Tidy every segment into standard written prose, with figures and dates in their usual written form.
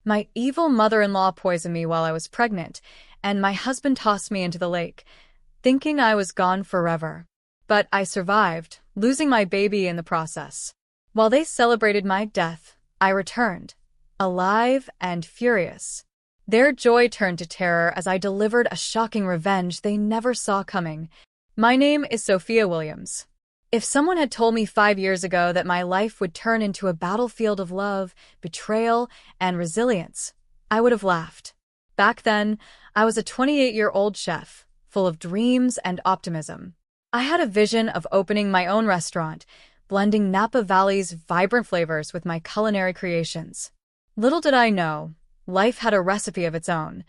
My evil mother-in-law poisoned me while I was pregnant, and my husband tossed me into the lake, thinking I was gone forever. But I survived, losing my baby in the process. While they celebrated my death, I returned, alive and furious. Their joy turned to terror as I delivered a shocking revenge they never saw coming. My name is Sophia Williams. If someone had told me 5 years ago that my life would turn into a battlefield of love, betrayal, and resilience, I would have laughed. Back then, I was a 28-year-old chef, full of dreams and optimism. I had a vision of opening my own restaurant, blending Napa Valley's vibrant flavors with my culinary creations. Little did I know, life had a recipe of its own,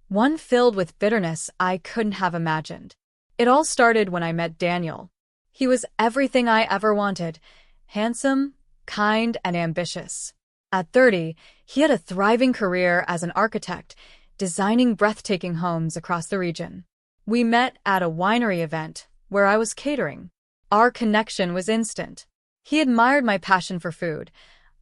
one filled with bitterness I couldn't have imagined. It all started when I met Daniel. He was everything I ever wanted: handsome, kind, and ambitious. At 30, he had a thriving career as an architect, designing breathtaking homes across the region. We met at a winery event where I was catering. Our connection was instant. He admired my passion for food.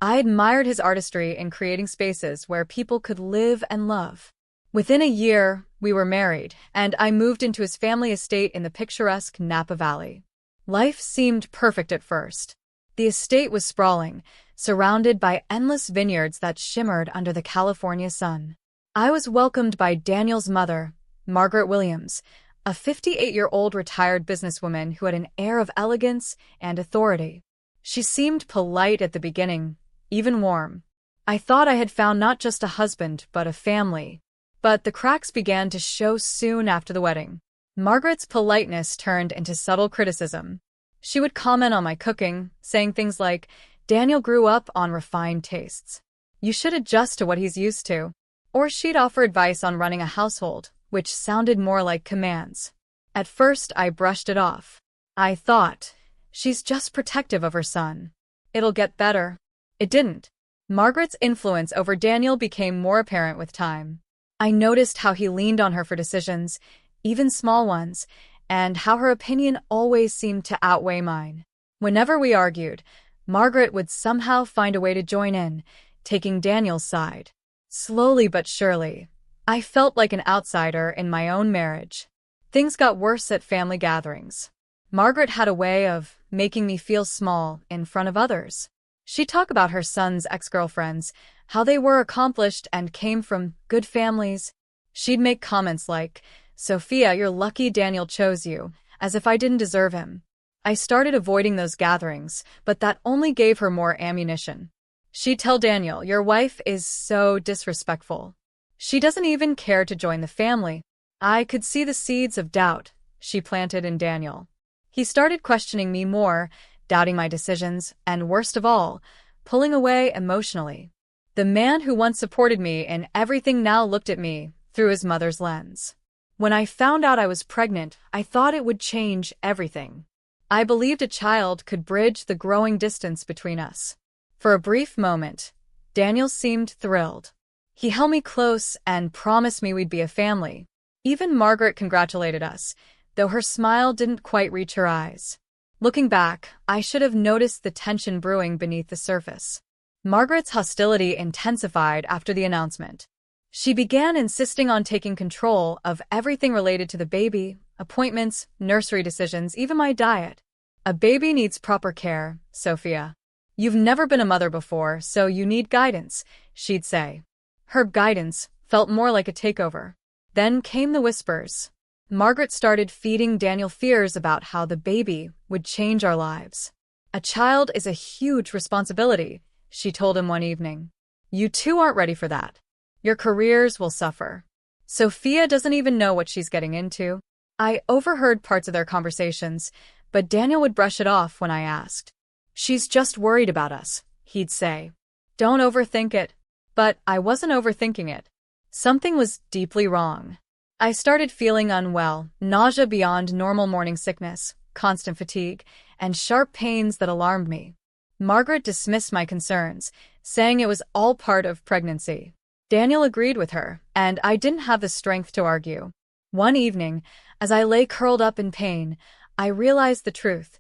I admired his artistry in creating spaces where people could live and love. Within a year, we were married, and I moved into his family estate in the picturesque Napa Valley. Life seemed perfect at first. The estate was sprawling, surrounded by endless vineyards that shimmered under the California sun. I was welcomed by Daniel's mother, Margaret Williams, a 58-year-old retired businesswoman who had an air of elegance and authority. She seemed polite at the beginning, even warm. I thought I had found not just a husband, but a family. But the cracks began to show soon after the wedding. Margaret's politeness turned into subtle criticism. She would comment on my cooking, saying things like, "Daniel grew up on refined tastes. You should adjust to what he's used to." Or she'd offer advice on running a household, which sounded more like commands. At first, I brushed it off. I thought, she's just protective of her son. It'll get better. It didn't. Margaret's influence over Daniel became more apparent with time. I noticed how he leaned on her for decisions, even small ones, and how her opinion always seemed to outweigh mine. Whenever we argued, Margaret would somehow find a way to join in, taking Daniel's side. Slowly but surely, I felt like an outsider in my own marriage. Things got worse at family gatherings. Margaret had a way of making me feel small in front of others. She'd talk about her son's ex-girlfriends, how they were accomplished and came from good families. She'd make comments like, "Sophia, you're lucky Daniel chose you," as if I didn't deserve him. I started avoiding those gatherings, but that only gave her more ammunition. She'd tell Daniel, "Your wife is so disrespectful. She doesn't even care to join the family." I could see the seeds of doubt she planted in Daniel. He started questioning me more, doubting my decisions, and worst of all, pulling away emotionally. The man who once supported me in everything now looked at me through his mother's lens. When I found out I was pregnant, I thought it would change everything. I believed a child could bridge the growing distance between us. For a brief moment, Daniel seemed thrilled. He held me close and promised me we'd be a family. Even Margaret congratulated us, though her smile didn't quite reach her eyes. Looking back, I should have noticed the tension brewing beneath the surface. Margaret's hostility intensified after the announcement. She began insisting on taking control of everything related to the baby: appointments, nursery decisions, even my diet. "A baby needs proper care, Sophia. You've never been a mother before, so you need guidance," she'd say. Her guidance felt more like a takeover. Then came the whispers. Margaret started feeding Daniel fears about how the baby would change our lives. "A child is a huge responsibility," she told him one evening. "You two aren't ready for that. Your careers will suffer. Sophia doesn't even know what she's getting into." I overheard parts of their conversations, but Daniel would brush it off when I asked. "She's just worried about us," he'd say. "Don't overthink it." But I wasn't overthinking it. Something was deeply wrong. I started feeling unwell, nausea beyond normal morning sickness, constant fatigue, and sharp pains that alarmed me. Margaret dismissed my concerns, saying it was all part of pregnancy. Daniel agreed with her, and I didn't have the strength to argue. One evening, as I lay curled up in pain, I realized the truth.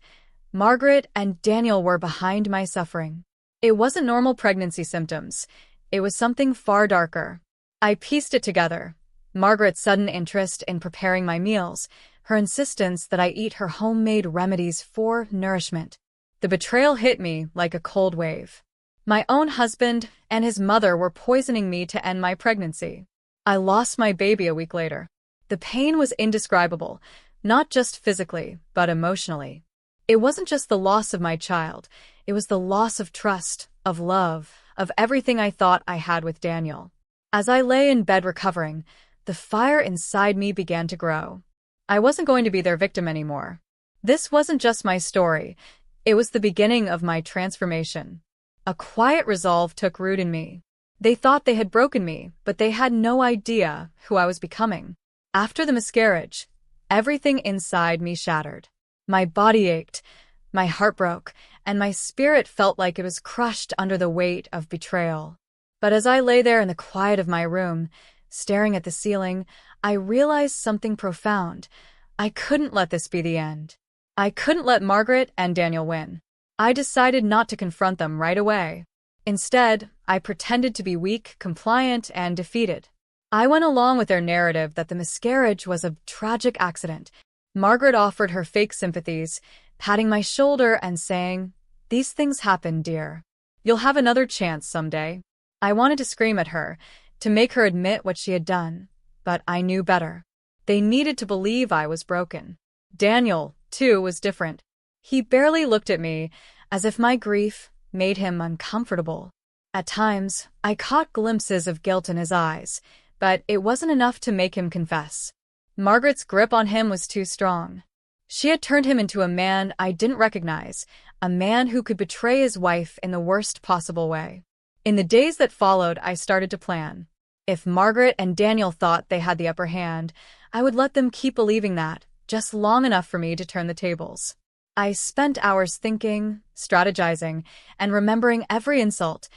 Margaret and Daniel were behind my suffering. It wasn't normal pregnancy symptoms. It was something far darker. I pieced it together. Margaret's sudden interest in preparing my meals, her insistence that I eat her homemade remedies for nourishment. The betrayal hit me like a cold wave. My own husband and his mother were poisoning me to end my pregnancy. I lost my baby a week later. The pain was indescribable, not just physically, but emotionally. It wasn't just the loss of my child, it was the loss of trust, of love, of everything I thought I had with Daniel. As I lay in bed recovering, the fire inside me began to grow. I wasn't going to be their victim anymore. This wasn't just my story, it was the beginning of my transformation. A quiet resolve took root in me. They thought they had broken me, but they had no idea who I was becoming. After the miscarriage, everything inside me shattered. My body ached, my heart broke, and my spirit felt like it was crushed under the weight of betrayal. But as I lay there in the quiet of my room, staring at the ceiling, I realized something profound. I couldn't let this be the end. I couldn't let Margaret and Daniel win. I decided not to confront them right away. Instead, I pretended to be weak, compliant, and defeated. I went along with their narrative that the miscarriage was a tragic accident. Margaret offered her fake sympathies, patting my shoulder and saying, "These things happen, dear. You'll have another chance someday." I wanted to scream at her, to make her admit what she had done, but I knew better. They needed to believe I was broken. Daniel, too, was different. He barely looked at me, as if my grief made him uncomfortable. At times, I caught glimpses of guilt in his eyes, but it wasn't enough to make him confess. Margaret's grip on him was too strong. She had turned him into a man I didn't recognize, a man who could betray his wife in the worst possible way. In the days that followed, I started to plan. If Margaret and Daniel thought they had the upper hand, I would let them keep believing that, just long enough for me to turn the tables. I spent hours thinking, strategizing, and remembering every insult,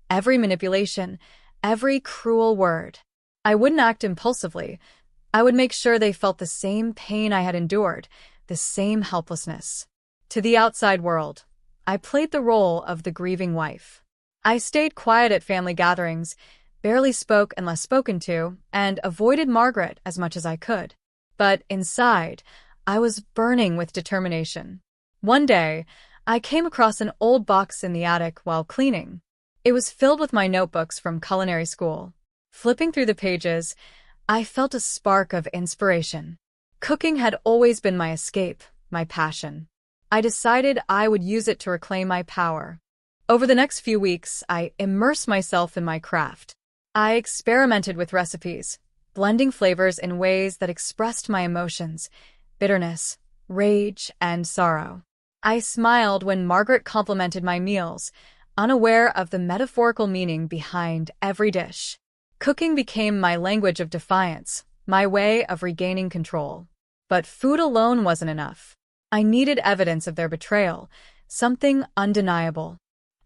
every manipulation, every cruel word. I wouldn't act impulsively. I would make sure they felt the same pain I had endured, the same helplessness. To the outside world, I played the role of the grieving wife. I stayed quiet at family gatherings, barely spoke unless spoken to, and avoided Margaret as much as I could. But inside, I was burning with determination. One day, I came across an old box in the attic while cleaning. It was filled with my notebooks from culinary school. Flipping through the pages, I felt a spark of inspiration. Cooking had always been my escape, my passion. I decided I would use it to reclaim my power. Over the next few weeks, I immersed myself in my craft. I experimented with recipes, blending flavors in ways that expressed my emotions, bitterness, rage, and sorrow. I smiled when Margaret complimented my meals, unaware of the metaphorical meaning behind every dish. Cooking became my language of defiance, my way of regaining control. But food alone wasn't enough. I needed evidence of their betrayal, something undeniable.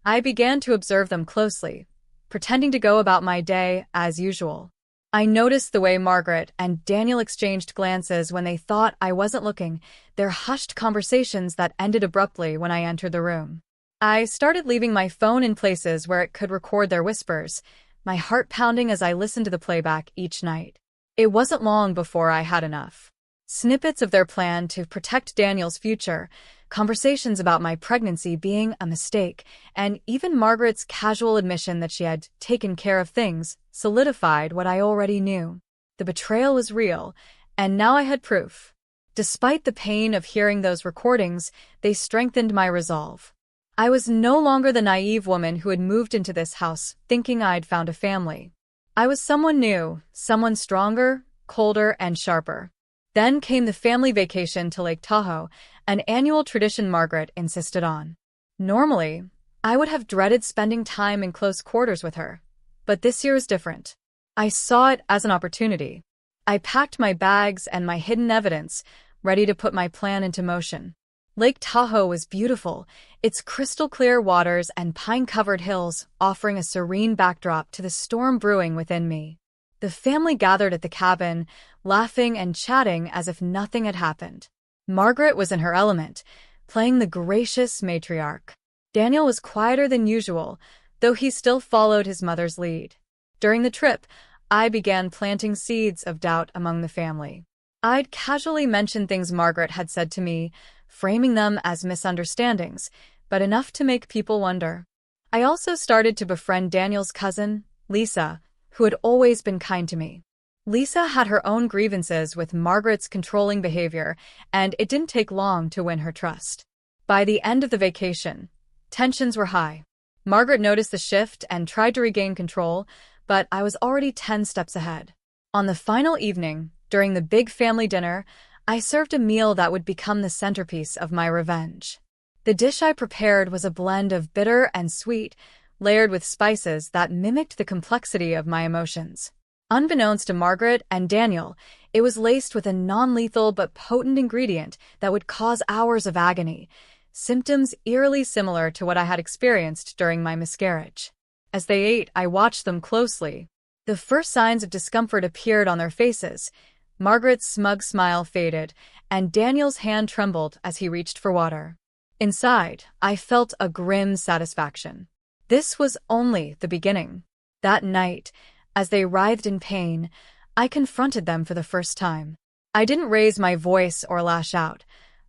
I began to observe them closely, pretending to go about my day as usual. I noticed the way Margaret and Daniel exchanged glances when they thought I wasn't looking, their hushed conversations that ended abruptly when I entered the room. I started leaving my phone in places where it could record their whispers, my heart pounding as I listened to the playback each night. It wasn't long before I had enough. Snippets of their plan to protect Daniel's future, conversations about my pregnancy being a mistake, and even Margaret's casual admission that she had taken care of things solidified what I already knew. The betrayal was real, and now I had proof. Despite the pain of hearing those recordings, they strengthened my resolve. I was no longer the naive woman who had moved into this house thinking I'd found a family. I was someone new, someone stronger, colder, and sharper. Then came the family vacation to Lake Tahoe, an annual tradition Margaret insisted on. Normally, I would have dreaded spending time in close quarters with her, but this year was different. I saw it as an opportunity. I packed my bags and my hidden evidence, ready to put my plan into motion. Lake Tahoe was beautiful, its crystal-clear waters and pine-covered hills offering a serene backdrop to the storm brewing within me. The family gathered at the cabin, laughing and chatting as if nothing had happened. Margaret was in her element, playing the gracious matriarch. Daniel was quieter than usual, though he still followed his mother's lead. During the trip, I began planting seeds of doubt among the family. I'd casually mention things Margaret had said to me, framing them as misunderstandings, but enough to make people wonder. I also started to befriend Daniel's cousin, Lisa, who had always been kind to me. Lisa had her own grievances with Margaret's controlling behavior, and it didn't take long to win her trust. By the end of the vacation, tensions were high. Margaret noticed the shift and tried to regain control, but I was already 10 steps ahead. On the final evening, during the big family dinner, I served a meal that would become the centerpiece of my revenge. The dish I prepared was a blend of bitter and sweet, layered with spices that mimicked the complexity of my emotions. Unbeknownst to Margaret and Daniel, it was laced with a non-lethal but potent ingredient that would cause hours of agony, symptoms eerily similar to what I had experienced during my miscarriage. As they ate, I watched them closely. The first signs of discomfort appeared on their faces. Margaret's smug smile faded, and Daniel's hand trembled as he reached for water. Inside, I felt a grim satisfaction. This was only the beginning. That night, as they writhed in pain, I confronted them for the first time. I didn't raise my voice or lash out.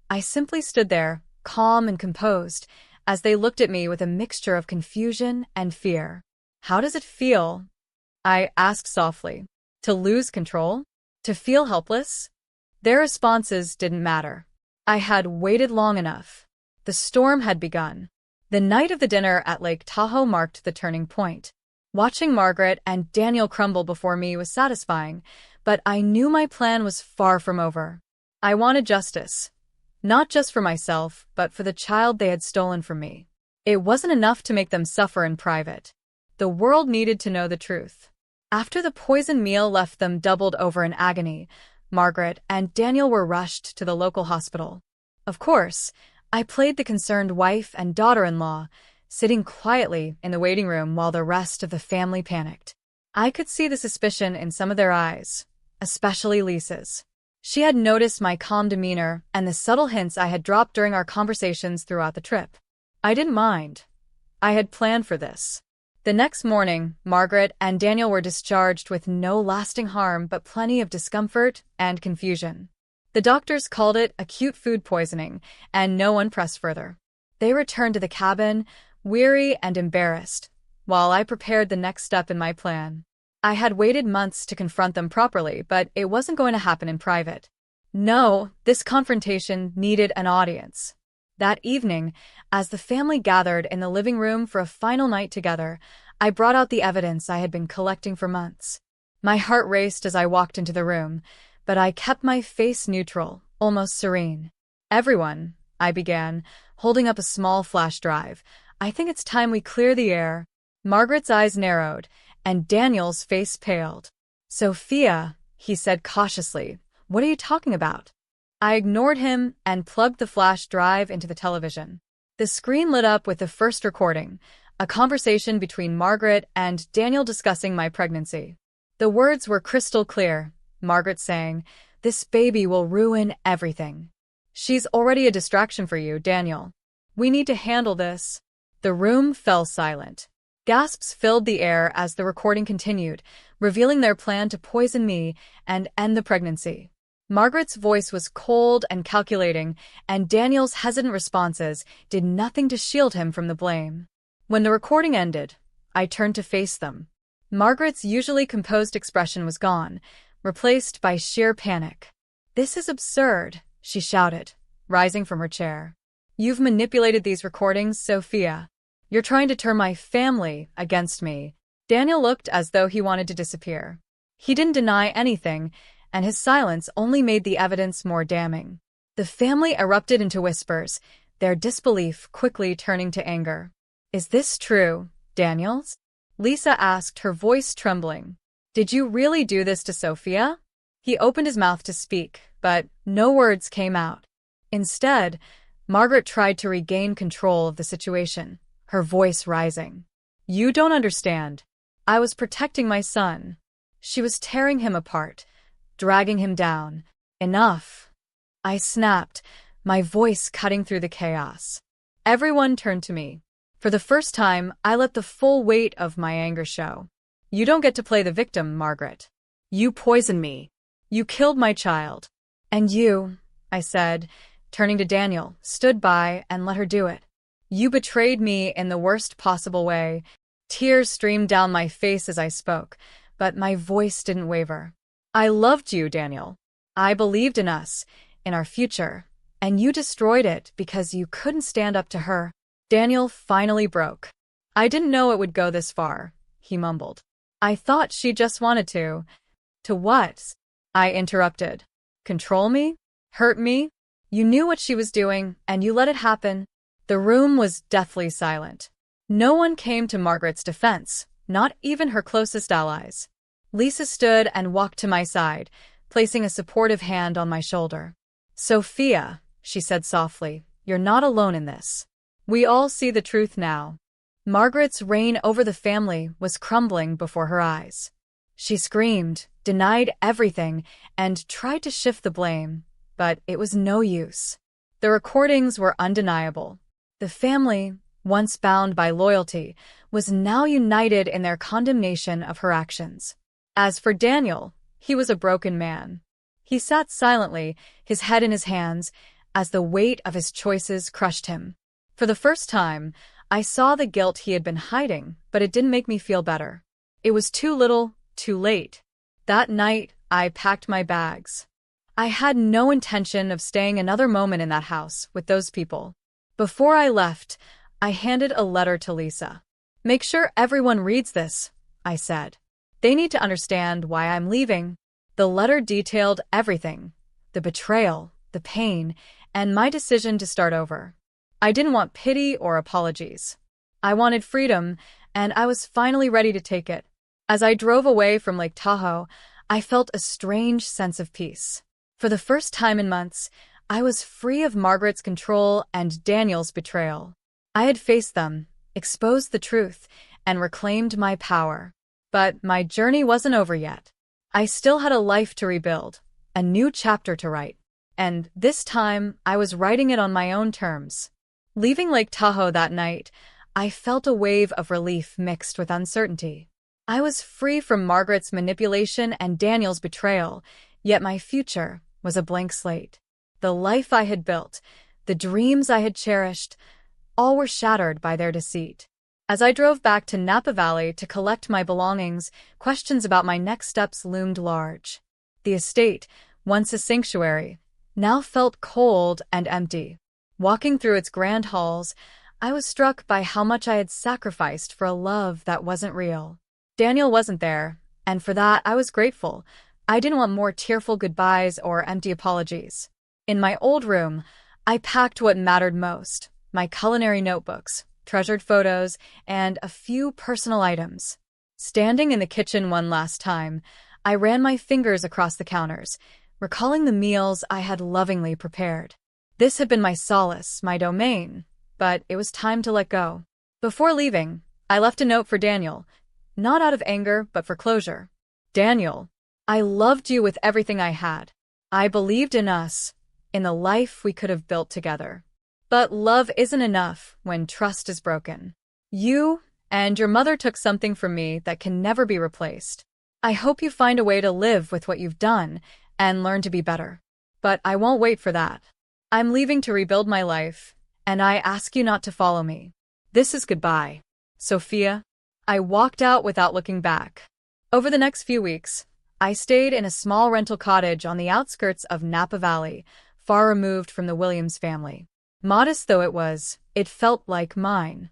I simply stood there, calm and composed, as they looked at me with a mixture of confusion and fear. "How does it feel?" I asked softly. "To lose control? To feel helpless?" Their responses didn't matter. I had waited long enough. The storm had begun. The night of the dinner at Lake Tahoe marked the turning point. Watching Margaret and Daniel crumble before me was satisfying, but I knew my plan was far from over. I wanted justice. Not just for myself, but for the child they had stolen from me. It wasn't enough to make them suffer in private. The world needed to know the truth. After the poison meal left them doubled over in agony, Margaret and Daniel were rushed to the local hospital. Of course, I played the concerned wife and daughter-in-law, sitting quietly in the waiting room while the rest of the family panicked. I could see the suspicion in some of their eyes, especially Lisa's. She had noticed my calm demeanor and the subtle hints I had dropped during our conversations throughout the trip. I didn't mind. I had planned for this. The next morning, Margaret and Daniel were discharged with no lasting harm but plenty of discomfort and confusion. The doctors called it acute food poisoning, and no one pressed further. They returned to the cabin, weary and embarrassed, while I prepared the next step in my plan. I had waited months to confront them properly, but it wasn't going to happen in private. No, this confrontation needed an audience. That evening, as the family gathered in the living room for a final night together, I brought out the evidence I had been collecting for months. My heart raced as I walked into the room, but I kept my face neutral, almost serene. "Everyone," I began, holding up a small flash drive, "I think it's time we clear the air." Margaret's eyes narrowed, and Daniel's face paled. "Sophia," he said cautiously, "what are you talking about?" I ignored him and plugged the flash drive into the television. The screen lit up with the first recording, a conversation between Margaret and Daniel discussing my pregnancy. The words were crystal clear, Margaret saying, "This baby will ruin everything. She's already a distraction for you, Daniel. We need to handle this." The room fell silent. Gasps filled the air as the recording continued, revealing their plan to poison me and end the pregnancy. Margaret's voice was cold and calculating, and Daniel's hesitant responses did nothing to shield him from the blame. When the recording ended, I turned to face them. Margaret's usually composed expression was gone, replaced by sheer panic. "This is absurd," she shouted, rising from her chair. "You've manipulated these recordings, Sophia. You're trying to turn my family against me." Daniel looked as though he wanted to disappear. He didn't deny anything, and his silence only made the evidence more damning. The family erupted into whispers, their disbelief quickly turning to anger. "Is this true, Daniels?" Lisa asked, her voice trembling. "Did you really do this to Sophia?" He opened his mouth to speak, but no words came out. Instead, Margaret tried to regain control of the situation, her voice rising. "You don't understand. I was protecting my son." She was tearing him apart, dragging him down. "Enough." I snapped, my voice cutting through the chaos. Everyone turned to me. For the first time, I let the full weight of my anger show. You don't get to play the victim, Margaret. You poisoned me. You killed my child. And you, I said, turning to Daniel, stood by and let her do it. You betrayed me in the worst possible way. Tears streamed down my face as I spoke, but my voice didn't waver. I loved you, Daniel. I believed in us, in our future, and you destroyed it because you couldn't stand up to her. Daniel finally broke. I didn't know it would go this far, he mumbled. I thought she just wanted to. To what? I interrupted. Control me? Hurt me? You knew what she was doing, and you let it happen. The room was deathly silent. No one came to Margaret's defense, not even her closest allies. Lisa stood and walked to my side, placing a supportive hand on my shoulder. Sophia, she said softly, you're not alone in this. We all see the truth now. Margaret's reign over the family was crumbling before her eyes. She screamed, denied everything, and tried to shift the blame, but it was no use. The recordings were undeniable. The family, once bound by loyalty, was now united in their condemnation of her actions. As for Daniel, he was a broken man. He sat silently, his head in his hands, as the weight of his choices crushed him. For the first time, I saw the guilt he had been hiding, but it didn't make me feel better. It was too little, too late. That night, I packed my bags. I had no intention of staying another moment in that house with those people. Before I left, I handed a letter to Lisa. Make sure everyone reads this, I said. They need to understand why I'm leaving. The letter detailed everything, the betrayal, the pain, and my decision to start over. I didn't want pity or apologies. I wanted freedom, and I was finally ready to take it. As I drove away from Lake Tahoe, I felt a strange sense of peace. For the first time in months, I was free of Margaret's control and Daniel's betrayal. I had faced them, exposed the truth, and reclaimed my power. But my journey wasn't over yet. I still had a life to rebuild, a new chapter to write. And this time, I was writing it on my own terms. Leaving Lake Tahoe that night, I felt a wave of relief mixed with uncertainty. I was free from Margaret's manipulation and Daniel's betrayal, yet my future was a blank slate. The life I had built, the dreams I had cherished, all were shattered by their deceit. As I drove back to Napa Valley to collect my belongings, questions about my next steps loomed large. The estate, once a sanctuary, now felt cold and empty. Walking through its grand halls, I was struck by how much I had sacrificed for a love that wasn't real. Daniel wasn't there, and for that I was grateful. I didn't want more tearful goodbyes or empty apologies. In my old room, I packed what mattered most, my culinary notebooks, treasured photos, and a few personal items. Standing in the kitchen one last time, I ran my fingers across the counters, recalling the meals I had lovingly prepared. This had been my solace, my domain, but it was time to let go. Before leaving, I left a note for Daniel, not out of anger, but for closure. Daniel, I loved you with everything I had. I believed in us, in the life we could have built together. But love isn't enough when trust is broken. You and your mother took something from me that can never be replaced. I hope you find a way to live with what you've done and learn to be better. But I won't wait for that. I'm leaving to rebuild my life, and I ask you not to follow me. This is goodbye, Sophia. I walked out without looking back. Over the next few weeks, I stayed in a small rental cottage on the outskirts of Napa Valley, far removed from the Williams family. Modest though it was, it felt like mine.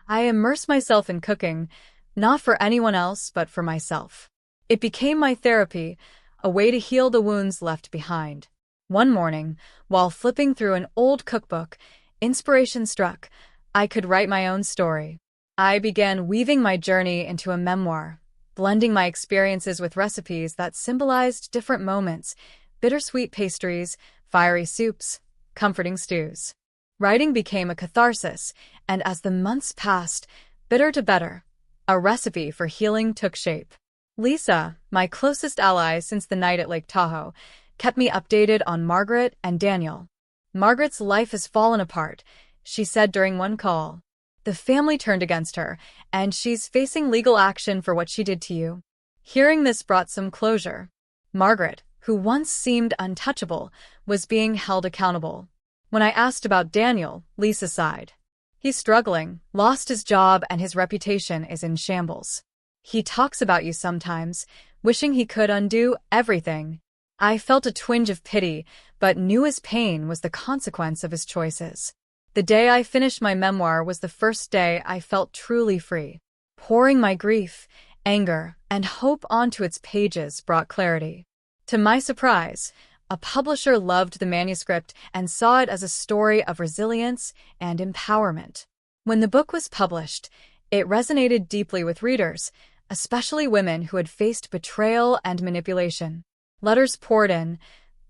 I immersed myself in cooking, not for anyone else but for myself. It became my therapy, a way to heal the wounds left behind. One morning, while flipping through an old cookbook, inspiration struck. I could write my own story. I began weaving my journey into a memoir, blending my experiences with recipes that symbolized different moments, bittersweet pastries, fiery soups, comforting stews. Writing became a catharsis, and as the months passed, bitter to better, a recipe for healing took shape. Lisa, my closest ally since the night at Lake Tahoe, kept me updated on Margaret and Daniel. Margaret's life has fallen apart, she said during one call. The family turned against her, and she's facing legal action for what she did to you. Hearing this brought some closure. Margaret, who once seemed untouchable, was being held accountable. When I asked about Daniel, Lisa sighed. He's struggling, lost his job, and his reputation is in shambles. He talks about you sometimes, wishing he could undo everything. I felt a twinge of pity, but knew his pain was the consequence of his choices. The day I finished my memoir was the first day I felt truly free. Pouring my grief, anger, and hope onto its pages brought clarity. To my surprise, a publisher loved the manuscript and saw it as a story of resilience and empowerment. When the book was published, it resonated deeply with readers, especially women who had faced betrayal and manipulation. Letters poured in,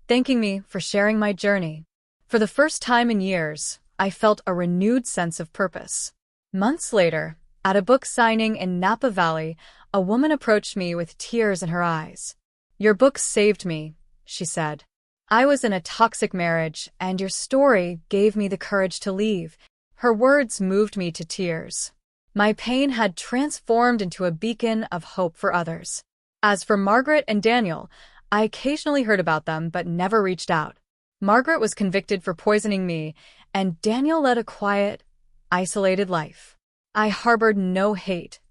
thanking me for sharing my journey. For the first time in years, I felt a renewed sense of purpose. Months later, at a book signing in Napa Valley, a woman approached me with tears in her eyes. "Your book saved me," she said. "I was in a toxic marriage, and your story gave me the courage to leave." Her words moved me to tears. My pain had transformed into a beacon of hope for others. As for Margaret and Daniel, I occasionally heard about them but never reached out. Margaret was convicted for poisoning me, and Daniel led a quiet, isolated life. I harbored no hate,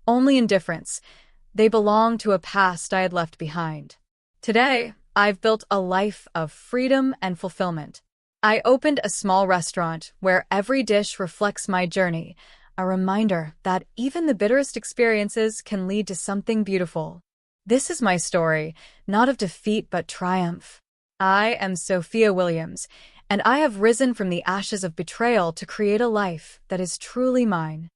only indifference. They belonged to a past I had left behind. Today, I've built a life of freedom and fulfillment. I opened a small restaurant where every dish reflects my journey, a reminder that even the bitterest experiences can lead to something beautiful. This is my story, not of defeat but triumph. I am Sophia Williams, and I have risen from the ashes of betrayal to create a life that is truly mine.